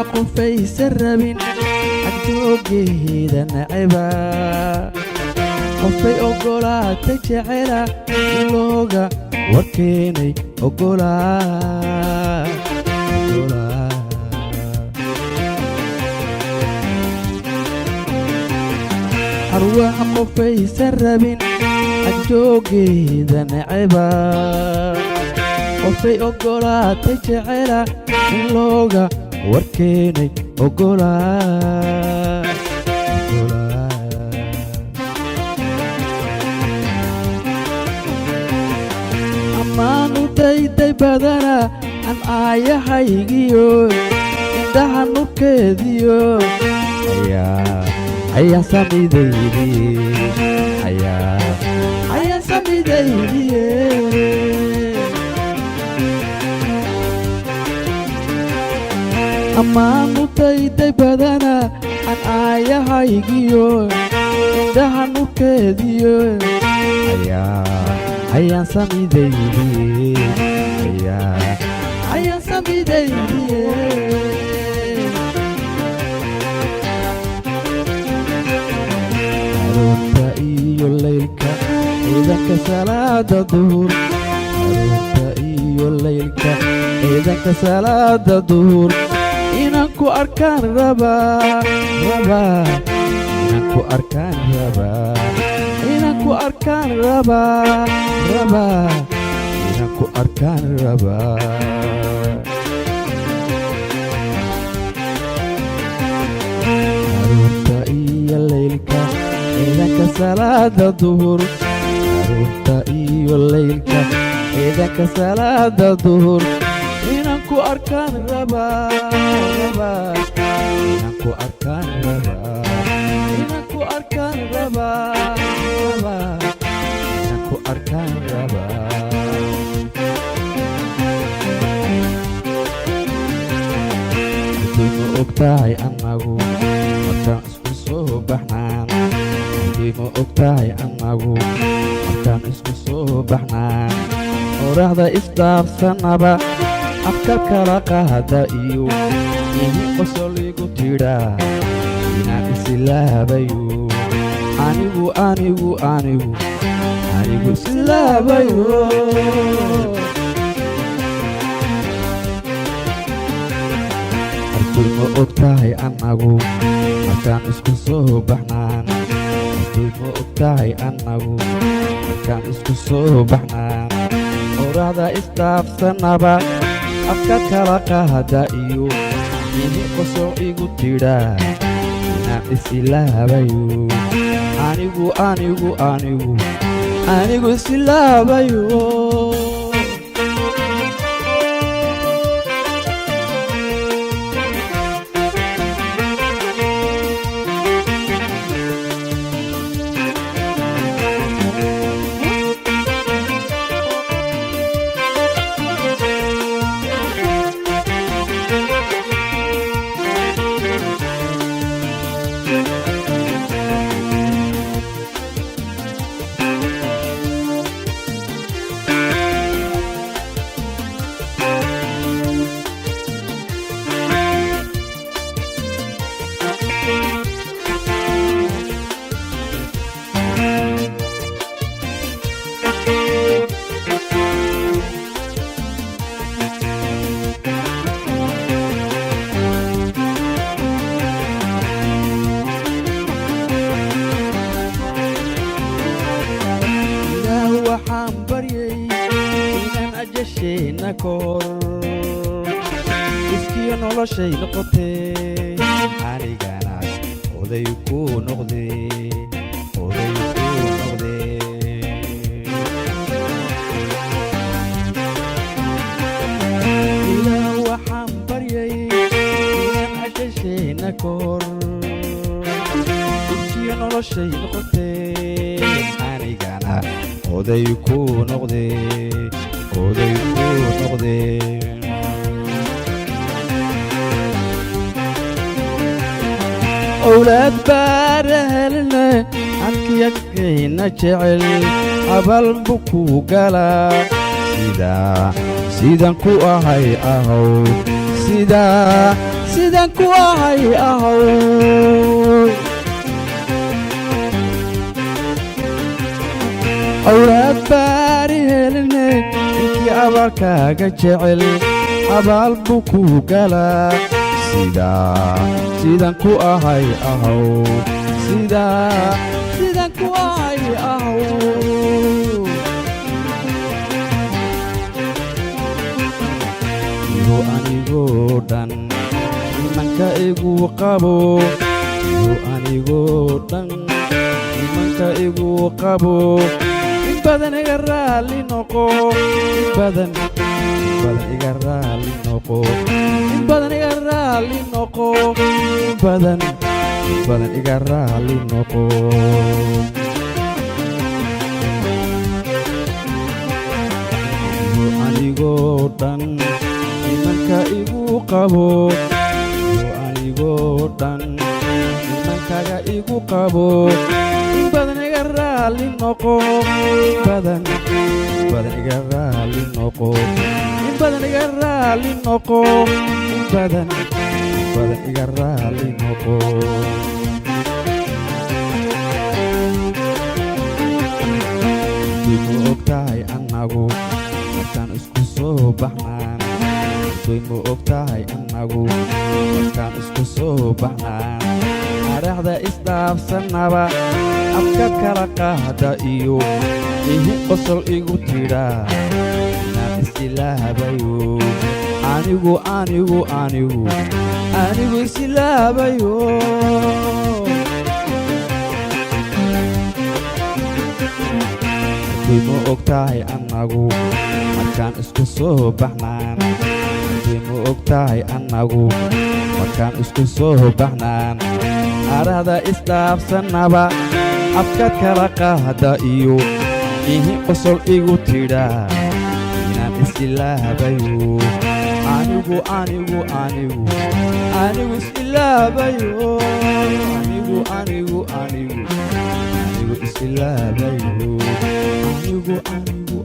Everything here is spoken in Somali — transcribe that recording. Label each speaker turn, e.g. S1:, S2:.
S1: قفيس الربين عجوجي ذا نعبا قفي أقولا تجعلا لوغا وكيني أقولا أروح قفيس الربين عجوجي ذا نعبا قفي أقولا تجعلا لوغا وكيني أقولا أمانو داي بدنا عن آية حيجيو عندها نكديو هيا سامي دايدي هيا سامي دايدي أمانو داي بدنا عن آية حيجيو عندها نكديو هيا سامي دايدي هيا سامي دايدي أروتا إيو الليلك إذا كسلاد الظهور أروتا إيو الليلك إذا كسلاد الظهور إنكو أركان ربا إنكو أركان ربا إنكو أركان ربا إنكو أركان ربا أروتا إيا الليلك إذا كسلاد الظهور أروتا إيا الليلك إذا كسلاد الظهور إنكو أركان ربا إنكو أركان ربا إنكو أركان ربا إنكو أركان ربا ديما أقطعي أنغو مركان اسكو صوبحنان ديما أقطعي أنغو مركان اسكو صوبحنان ورحضة إصداف سنبا أفكار كراقة إيو إيهي قصولي قتيرا إنان إسلابيو أنيغو إسلابيو أركلما أقطعي أنغو مركان اسكو صوبحنان أركلما أقطعي أنغو مركان اسكو صوبحنان ورحضة إصداف سنبا أفكار كراقة إيو إيهي قصولي قتيرا إنان إسلابيو أنيغو إسلابيو kor iskiyo noloshay noqotay anigana oday ku noqday ilaa waxaan baryay inaan cajashayna kor iskiyo noloshay noqotay anigana oday ku noqday أولاد بارهلنا عنك يكينا جعل أبل بكو قلا سيدا كو أهي أهو سيدا sidaan ku ahay ahow awlaad baari heline ninkii abaalkaaga jecel abaal buu kuu galaa sidaan ku ahay ahow sidaan ku ahay ahow iyo anigoo dhan imanka igu qabo iyo anigoo dhan imanka igu qabo in badan iga raali noqo in badan iga raali noqo in badan iga raali noqo in badan iga raali noqo iyo anigoo dhan imanka igu qabo iyo anigoo dhan imankaga igu qabo in badan iga raali noqo in badan iga raali noqo in badan iga raali noqo in badan iga raali noqo ma ogtahay annagu markaan isku soo baxnaan ma ogtahay annagu markaan isku soo baxnaan araxda isdhaafsannaba afka kala qaada iyo ihi qosol igu tidhaa inaan isilaabayo anigu isilaabayo ma ogtahay annagu markaan isku soo baxnaan ma ogtahay annagu markaan isku soo baxnaan araxda isdhaafsannaba afka kala qaada iyo ihi qosol igu tidhaa inaan isilaabayo anigu isilaabayo anigu isilaabayo anigu